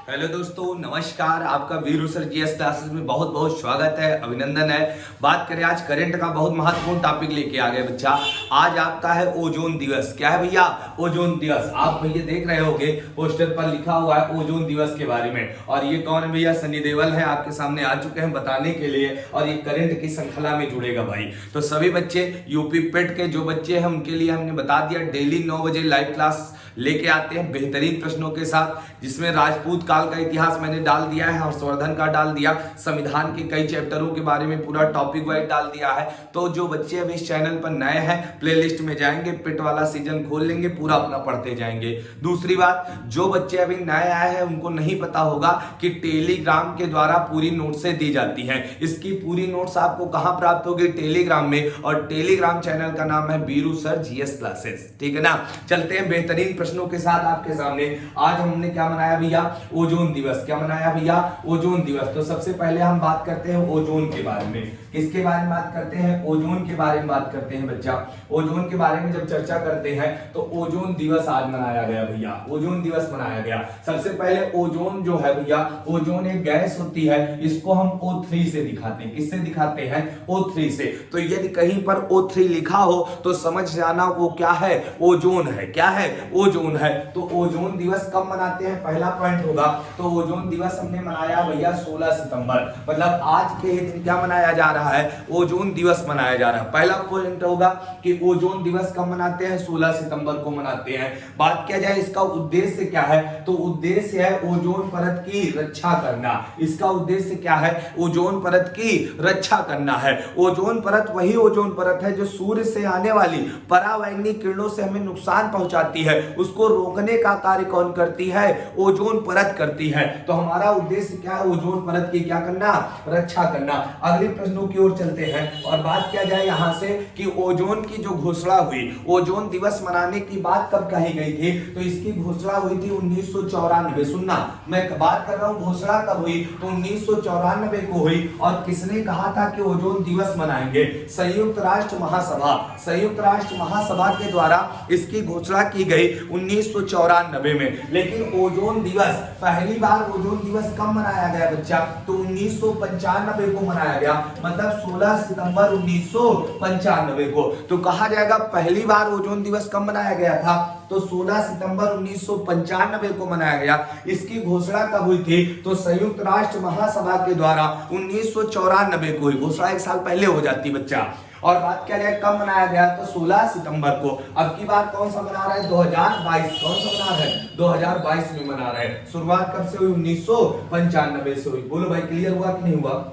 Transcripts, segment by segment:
Hello दोस्तों, नमस्कार। आपका वीरू सर जीएस क्लासेस में बहुत बहुत स्वागत है, अभिनंदन है। बात करें आज करंट का बहुत महत्वपूर्ण टॉपिक लेके आ गए बच्चा। आज आपका है ओजोन दिवस। क्या है भैया? ओजोन दिवस। आप भैया देख रहे होगे पोस्टर पर लिखा हुआ है ओजोन दिवस के बारे में। और ये कौन है भैया? सनी देओल है, आपके सामने आ चुके हैं बताने के लिए। और ये करंट की श्रृंखला में जुड़ेगा भाई। तो सभी बच्चे यूपी पेट के जो बच्चे हैं उनके लिए हमने बता दिया, डेली 9 बजे लाइव क्लास लेके आते हैं बेहतरीन प्रश्नों के साथ, जिसमें राजपूत काल का इतिहास मैंने डाल दिया है, हर्षवर्धन का डाल दिया, संविधान के कई चैप्टरों के बारे में पूरा टॉपिक वाइज डाल दिया है। तो जो बच्चे अभी इस चैनल पर नए हैं, प्लेलिस्ट में जाएंगे, पिट वाला सीजन खोल लेंगे, पूरा अपना पढ़ते जाएंगे। दूसरी बात, जो बच्चे अभी नए आए हैं उनको नहीं पता होगा कि टेलीग्राम के द्वारा पूरी नोट्सें दी जाती हैं। इसकी पूरी नोट्स आपको कहां प्राप्त होगी? टेलीग्राम में। और टेलीग्राम चैनल का नाम है वीरू सर जीएस क्लासेस। ठीक है ना? चलते हैं बेहतरीन प्रश्नों के साथ आपके सामने। आज हमने क्या मनाया भैया? ओजोन दिवस। क्या मनाया भैया? ओजोन दिवस। तो सबसे पहले हम बात करते हैं ओजोन के बारे में। किसके बारे में बात करते हैं? ओजोन के बारे में बात करते हैं बच्चा। ओजोन के बारे में जब चर्चा करते हैं तो ओजोन दिवस आज मनाया गया भैया। ओजोन दिवस मनाया गया। सबसे पहले ओजोन जो है भैया, ओजोन एक गैस होती है, इसको हम O3 से दिखाते हैं। किससे दिखाते हैं? O3 से। तो यदि कहीं पर O3 लिखा हो तो समझ जाना वो क्या है? ओजोन है। क्या है? ओजोन है। तो ओजोन दिवस कब मनाते हैं? पहला पॉइंट होगा तो ओजोन दिवस हमने मनाया भैया 16 सितंबर। मतलब आज के दिन क्या मनाया जा रहा है? ओजोन दिवस मनाया जा रहा है। पहला पॉइंट होगा कि ओजोन दिवस कब मनाते हैं? 16 सितंबर को मनाते हैं। बात किया जाए इसका उद्देश्य क्या है, तो उद्देश्य है ओजोन परत की रक्षा करना। इसका उद्देश्य क्या है? ओजोन परत की रक्षा करना है। ओजोन परत वही ओजोन परत है जो सूर्य से आने वाली परावैंगनिक किरणों से हमें नुकसान पहुंचाती है, उसको रोकने का कार्य कौन करती है? ओजोन परत करती है। तो हमारा उद्देश्य क्या है? ओजोन परत की क्या करना? रक्षा करना। अगले प्रश्नों की ओर चलते हैं और बात किया जाए यहां से कि ओजोन की जो घोषणा हुई, ओजोन दिवस मनाने की बात कब कही गई थी? तो इसकी घोषणा हुई थी 1994। सुनना, मैं बात कर रहा हूं घोषणा कब हुई, तो 1994 को हुई। और किसने कहा था कि ओजोन दिवस मनाएंगे? संयुक्त राष्ट्र महासभा। संयुक्त राष्ट्र महासभा के द्वारा इसकी घोषणा की गई 1994 में। लेकिन ओजोन दिवस पहली बार ओजोन दिवस कब मनाया गया बच्चा? तो 1995 को मनाया गया। मतलब 16 सितंबर 1995 को। तो कहा जाएगा पहली बार ओजोन दिवस कब मनाया गया था? तो 16 सितंबर 1995 को मनाया गया। इसकी घोषणा कब हुई थी? तो संयुक्त राष्ट्र महासभा के द्वारा 1994 को हुई। घोषणा एक साल पहले हो जाती बच्चा। और बात किया जाए कब मनाया गया, तो 16 सितंबर को। अब की बार कौन सा मना रहा है? 2022। कौन सा मना रहा है? 2022 में मना रहा है। शुरुआत कब से हुई? 1995 से हुई। बोलो भाई, क्लियर हुआ कि नहीं हुआ?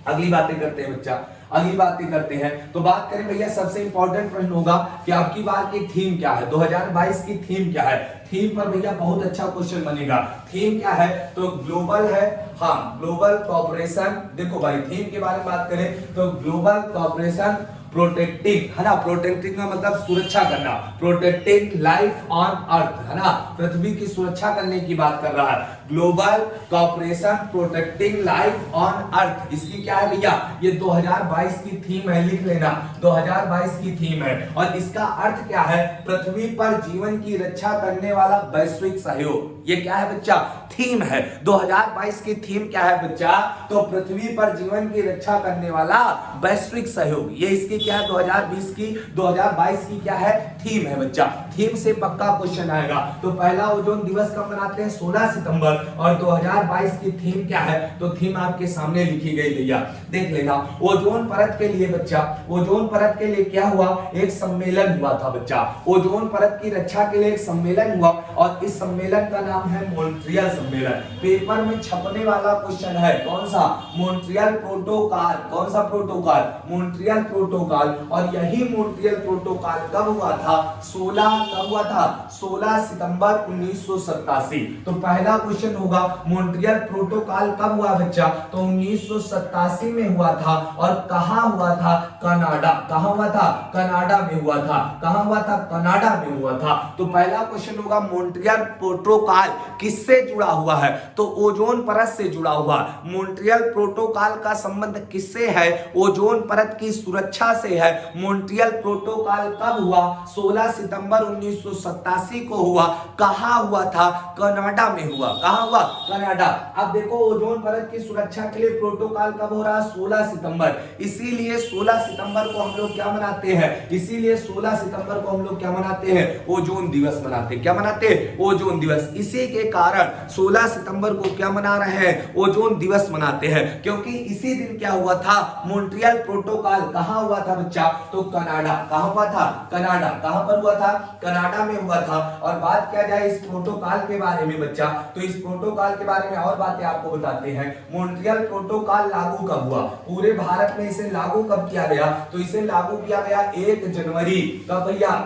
अगली बातें करते हैं बच्चा, अगली बातें करते हैं। तो बात करें भैया, सबसे इंपॉर्टेंट प्रश्न होगा कि आपकी बार की थीम क्या है? 2022 की थीम क्या है? थीम पर भैया बहुत अच्छा क्वेश्चन बनेगा। थीम क्या है? तो ग्लोबल है। हाँ, ग्लोबल कॉपरेशन। देखो भाई, थीम के बारे में बात करें तो ग्लोबल कॉपरेशन प्रोटेक्टिंग, है ना? प्रोटेक्टिंग का मतलब सुरक्षा करना। प्रोटेक्टिंग लाइफ ऑन अर्थ, है ना? पृथ्वी की सुरक्षा करने की बात कर रहा है। Global cooperation protecting life on earth, इसकी क्या है भैया? ये 2022 की थीम है, लिख लेना। 2022 की थीम है। और इसका अर्थ क्या है? पृथ्वी पर जीवन की रक्षा करने वाला वैश्विक सहयोग। ये क्या है बच्चा? थीम है। 2022 की थीम क्या है बच्चा? तो पृथ्वी पर जीवन की रक्षा करने वाला वैश्विक सहयोग। ये इसकी क्या है? 2022 की क्या है? थीम है बच्चा। थीम से पक्का क्वेश्चन आएगा। तो पहला ओजोन दिवस कब मनाते हैं? 16 सितंबर। और 2022 की थीम क्या है? तो थीम आपके सामने लिखी गई भैया, देख लेना। ओजोन परत के लिए बच्चा, ओजोन परत के लिए क्या हुआ? एक सम्मेलन हुआ था बच्चा। ओजोन परत की रक्षा के लिए एक सम्मेलन हुआ और इस सम्मेलन का नाम है मॉन्ट्रियल सम्मेलन। पेपर में छपने वाला क्वेश्चन है कौन सा? Montreal protocol. कौन सा प्रोटोकॉल? Montreal protocol. और यही मॉन्ट्रियल प्रोटोकॉल कब हुआ था? 16 कब हुआ था? 16 सितंबर 1987। तो पहला क्वेश्चन होगा मॉन्ट्रियल प्रोटोकॉल कब हुआ बच्चा? तो 1987 में हुआ था। और कहां हुआ था? कनाडा। कहां हुआ था? कनाडा में हुआ था। कहां हुआ था? कनाडा में हुआ था। तो पहला क्वेश्चन होगा मॉन्ट्रियल प्रोटोकॉल प्रोटोकॉल किससे जुड़ा हुआ है? तो ओजोन परत से जुड़ा हुआ। मॉन्ट्रियल प्रोटोकॉल का संबंध किससे है? ओजोन परत की सुरक्षा से है। मॉन्ट्रियल प्रोटोकॉल कब हुआ? 16 सितंबर 1987 को हुआ। कहां हुआ था? कनाडा में हुआ। कहां हुआ? कनाडा। अब देखो ओजोन परत की सुरक्षा के लिए प्रोटोकॉल कब हो रहा? 16 सितंबर। इसीलिए 16 सितंबर को हम लोग क्या मनाते हैं? इसीलिए 16 सितंबर को हम लोग क्या मनाते हैं? ओजोन दिवस मनाते हैं। क्या मनाते हैं? ओजोन दिवस। इसी के कारण 16 सितंबर को क्या मना रहे हैं? ओजोन दिवस मनाते हैं, क्योंकि इसी दिन क्या हुआ था? मॉन्ट्रियल प्रोटोकॉल कहां हुआ था बच्चा? तो कनाडा। कहां हुआ था? कनाडा। कहां पर हुआ था? कनाडा में हुआ था। और बात किया जाए इस प्रोटोकॉल के बारे में बच्चा, तो इस प्रोटोकॉल के बारे में और बातें आपको बताते हैं। मॉन्ट्रियल प्रोटोकॉल लागू कब हुआ? पूरे भारत में इसे लागू कब किया गया? तो इसे लागू किया गया 1 जनवरी। कब भैया?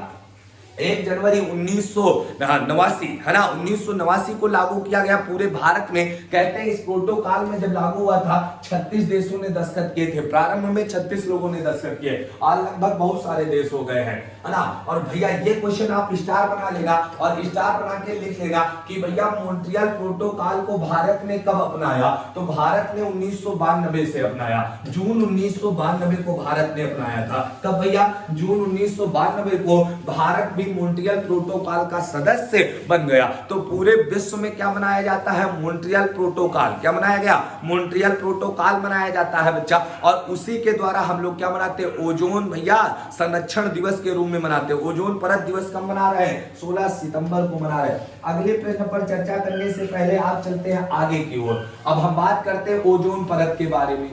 1 जनवरी 1989 है ना, 1989 को लागू किया गया पूरे भारत में। कहते हैं इस प्रोटोकॉल में जब लागू हुआ था 36 देशों ने दस्तखत किए थे। प्रारंभ में 36 लोगों ने दस्तखत किए, आज लगभग बहुत सारे देश हो गए हैं, है ना। और भैया ये क्वेश्चन आप स्टार बना लेगा और स्टार बना के लिख लेगा कि भैया मॉन्ट्रियल प्रोटोकॉल को भारत ने कब अपनाया? तो भारत ने 1992 से अपनाया। जून 1992 को भारत ने अपनाया था। कब भैया? जून 1992 को भारत मॉन्ट्रियल प्रोटोकॉल का सदस्य बन गया। तो पूरे विश्व में क्या मनाया जाता है? Montreal protocol. क्या मनाया गया? मॉन्ट्रियल प्रोटोकॉल मनाया जाता है बच्चा। और उसी के द्वारा हम लोग क्या मनाते हैं? ओजोन भैया संरक्षण दिवस के रूप में मनाते हैं। ओजोन परत दिवस कब मना रहे हैं? 16 सितंबर को मना रहे हैं। अगले प्रश्न पर चर्चा करने से पहले आप चलते हैं आगे की ओर। अब हम बात करते हैं ओजोन परत के बारे में।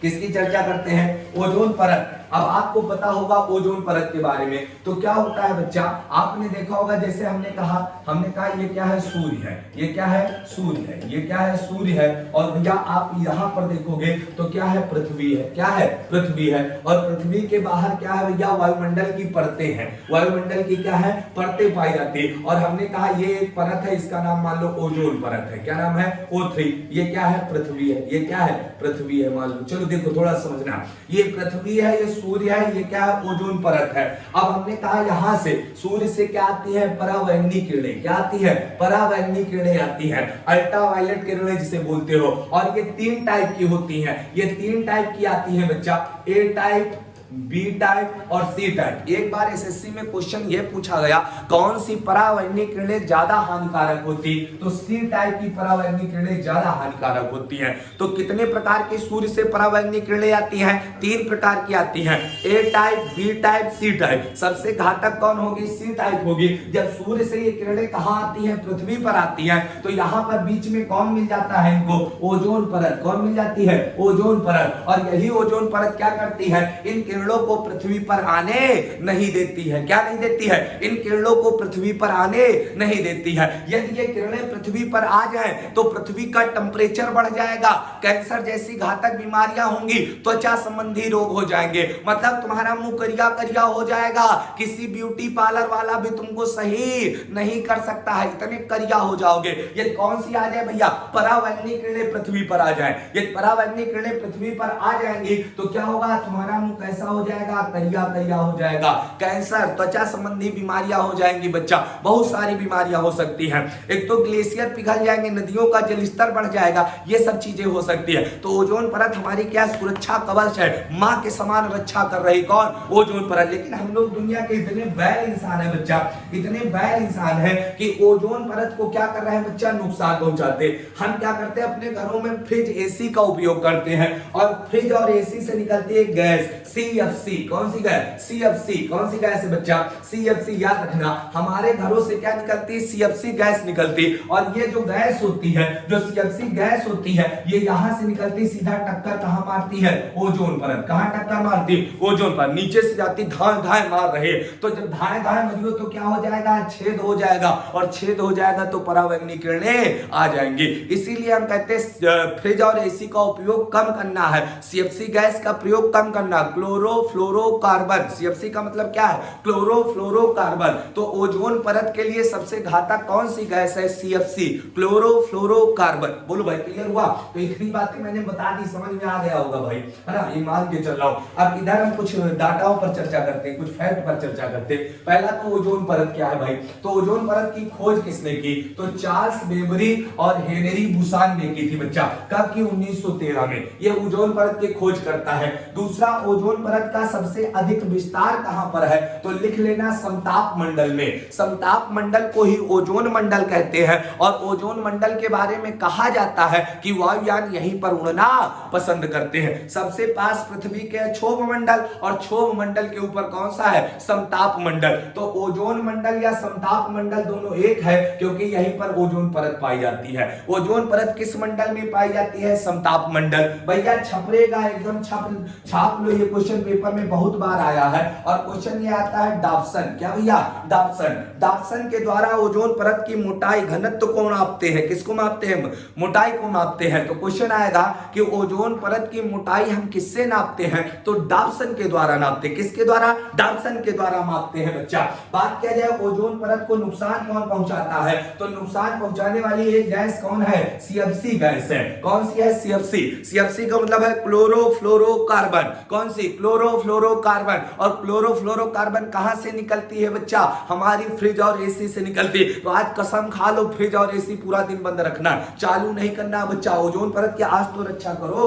किसकी चर्चा करते हैं? ओजोन परत। अब आपको पता होगा ओजोन परत के बारे में। तो क्या होता है बच्चा? आपने देखा होगा, जैसे हमने कहा ये क्या है? सूर्य है। ये क्या है? सूर्य है। ये क्या है? सूर्य है। और भैया आप यहां पर देखोगे तो क्या है? पृथ्वी है। क्या है? पृथ्वी है। और पृथ्वी के बाहर क्या है भैया? वायुमंडल की परतें हैं। वायुमंडल की क्या है? परतें पाई जाती है। और हमने कहा ये एक परत है, इसका नाम मान लो ओजोन परत है। क्या नाम है? O3। ये क्या है? पृथ्वी है। ये क्या है? पृथ्वी है मान लो। चलो देखो थोड़ा समझना, ये पृथ्वी है, ये सूर्य है, ये क्या है? ओजोन परत है। अब हमने कहा यहां से सूर्य से क्या आती है? परावैंगनी किरणें। क्या आती है? परावैंगनी किरणें आती हैं, अल्ट्रावायलेट किरणें जिसे बोलते हो। और ये 3 टाइप की होती हैं। ये 3 टाइप की आती हैं बच्चा, ए टाइप, बी टाइप और सी टाइप। एक बार एसएससी में क्वेश्चन ये पूछा गया कौन सी परावैंगनी किरणें ज्यादा हानिकारक होती? तो सी टाइप की परावैंगनी किरणें ज्यादा हानिकारक होती हैं। तो कितने प्रकार के सूर्य से परावैंगनी किरणें आती हैं? 3 प्रकार की आती हैं, A type, B type, C type. सबसे घातक कौन होगी? सी टाइप होगी। जब सूर्य से ये किरणें कहां आती हैं? पृथ्वी पर आती हैं। तो यहां पर बीच में कौन मिल जाता है इनको? ओजोन परत। कौन मिल जाती है? ओजोन परत। और यही ओजोन परत क्या करती है? इन किरणों को पृथ्वी पर आने नहीं देती है। क्या नहीं देती है? इन किरणों को पृथ्वी पर आने नहीं देती है। यदि ये किरणें पृथ्वी पर आ जाएं तो पृथ्वी का टेंपरेचर बढ़ जाएगा, कैंसर जैसी घातक बीमारियां होंगी, त्वचा संबंधी रोग हो जाएंगे, मतलब तुम्हारा मुंह करिया करिया हो जाएगा। किसी ब्यूटी पार्लर वाला भी तुमको सही नहीं कर सकता है, इतने करिया हो जाओगे। ये कौन सी आ जाए भैया? परावैंगनी किरणें पृथ्वी पर आ जाए। ये परावैंगनी किरणें पृथ्वी पर आ जाएंगी तो क्या होगा? तुम्हारा मुंह कैसा हो जाएगा? करिया करिया हो जाएगा। कैंसर, त्वचा संबंधी बीमारियां हो जाएंगी बच्चा, बहुत सारी बीमारियां हो सकती हैं। एक तो ग्लेशियर पिघल जाएंगे, नदियों का जलस्तर बढ़ जाएगा, ये सब चीजें हो सकती है। तो ओजोन परत हमारी क्या सुरक्षा कवच है, मां के समान रक्षा कर रही। कौन? ओजोन परत। लेकिन हम लोग दुनिया के इतने बैल इंसान है बच्चा, इतने बैल इंसान है कि ओजोन परत को क्या कर रहे हैं बच्चा? नुकसान पहुंचाते। हम क्या करते हैं? अपने घरों में फ्रिज, एसी का उपयोग करते हैं और फ्रिज और एसी से निकलती है गैस CFC। कौन सी गैस? CFC। कौन सी गैस है बच्चा? CFC। याद रखना, हमारे घरों से क्या निकलती है? CFC गैस निकलती। और ये जो गैस होती है, जो CFC गैस होती है, ये यहां से निकलती, सीधा टक्कर कहां मारती है? ओजोन परत। कहां टक्कर मारती? ओजोन पर। नीचे से जाती, धाए धाए मार रहे। तो जब धाए धाए मरियो तो क्या हो जाएगा? छेद हो जाएगा। और छेद हो जाएगा तो परावैंगनी किरणें आ जाएंगी। इसीलिए हम कहते हैं फ्रिज और एसी का उपयोग कम करना है, CFC गैस का प्रयोग कम करना। Chloro chlorofluorocarbon. सीएफसी का मतलब क्या है? क्लोरोफ्लोरोकार्बन। तो ओजोन परत के लिए सबसे घातक कौन सी गैस है? CFC, chlorofluorocarbon. बोलो भाई, क्लियर हुआ? तो इतनी बातें मैंने बता दी, समझ में आ गया होगा भाई, है ना? ये मान के चल रहा हूं। अब इधर हम कुछ डाटाओं पर चर्चा करते हैं, कुछ फैक्ट पर चर्चा करते हैं। पहला तो ओजोन परत क्या है भाई? तो ओजोन परत की खोज किसने की? तो चार्ल्स बेवरी और हेनरी बुसान ने की थी बच्चा। कब की? 1913 में ये ओजोन परत की खोज करता है। दूसरा, ओजोन परत का सबसे अधिक विस्तार कहां पर है? तो लिख लेना, समताप मंडल में। समताप मंडल को ही ओजोन मंडल कहते हैं और ओजोन मंडल के बारे में कहा जाता है कि वायुयान यहीं पर उड़ना पसंद करते हैं। सबसे पास पृथ्वी के क्षोभ मंडल और क्षोभ मंडल के ऊपर कौन सा है? समताप मंडल। तो ओजोन मंडल या समताप मंडल दोनों एक है, क्योंकि यहीं पर ओजोन परत पाई जाती है। ओजोन परत किस मंडल में पाई जाती है? समताप मंडल। भैया छपरेगा, एकदम छाप लो, ये क्वेश्चन पेपर में बहुत बार आया है। और क्वेश्चन ये आता है डॉप्सन। क्या भैया? डॉप्सन। डॉप्सन के द्वारा ओजोन परत की मोटाई, घनत्व को मापते हैं। किसको मापते हैं? मोटाई को मापते हैं। तो क्वेश्चन आएगा कि ओजोन परत की मोटाई हम किससे नापते हैं? तो डॉप्सन के द्वारा नापते हैं। किसके द्वारा? डॉप्सन के द्वारा मापते हैं बच्चा। बात किया जाए ओजोन परत को नुकसान कौन पहुंचाता है? तो नुकसान पहुंचाने वाली एक गैस कौन है? सीएफसी गैस है। कौन सी है? सीएफसी। सीएफसी का मतलब है क्लोरोफ्लोरोकार्बन। कौन सी? क्लोरोफ्लोरोकार्बन। और क्लोरोफ्लोरोकार्बन कहां से निकलती है बच्चा? हमारी फ्रिज और एसी से निकलती है। तो आज कसम खा लो, फ्रिज और एसी पूरा दिन बंद रखना, चालू नहीं करना बच्चा। ओजोन परत की आज तो रक्षा करो।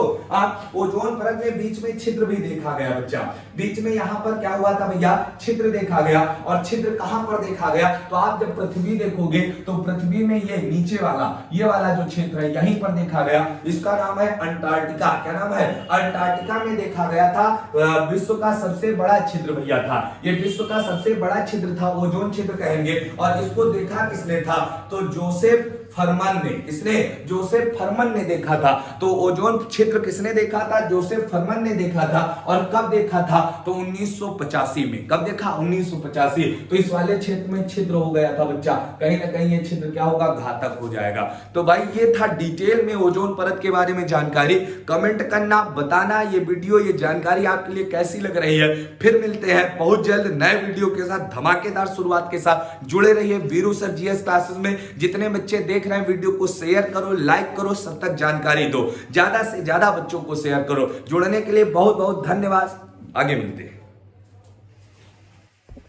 ओजोन परत में बीच में छिद्र भी देखा गया बच्चा। बीच में यहां पर क्या हुआ था भैया? छिद्र देखा गया। और छिद्र कहां पर देखा गया? तो आप जब पृथ्वी देखोगे तो पृथ्वी में ये नीचे वाला, ये वाला जो क्षेत्र है, यहीं पर देखा गया। इसका नाम है अंटार्कटिका। क्या नाम है? अंटार्कटिका में देखा गया था। विश्व का सबसे बड़ा छिद्र भैया था ये। विश्व का सबसे बड़ा छिद्र था, ओजोन छिद्र कहेंगे। और इसको देखा किसने था? तो जोसेफ फरमान ने। किसने? जोसेफ फरमान ने देखा था। तो ओजोन छिद्र किसने देखा था? जोसेफ फरमान ने देखा था। और कब देखा था? तो 1985 में। कब देखा? 1985। तो इस वाले क्षेत्र में छिद्र हो गया था बच्चा। कहीं ना कहीं ये छिद्र क्या होगा? घातक हो जाएगा। तो भाई ये था डिटेल में ओजोन परत के बारे में जानकारी। कमेंट करना, बताना ये वीडियो, ये जानकारी आपके लिए कैसी लग रही है। फिर मिलते हैं बहुत जल्द नए वीडियो के साथ, धमाकेदार शुरुआत के साथ। जुड़े रहिए वीरू सर जीएस क्लासेस में। जितने बच्चे देख रहे हैं वीडियो को शेयर करो, लाइक करो, सब तक जानकारी दो, ज्यादा से ज्यादा बच्चों को शेयर करो। जुड़ने के लिए बहुत बहुत धन्यवाद। आगे मिलते हैं।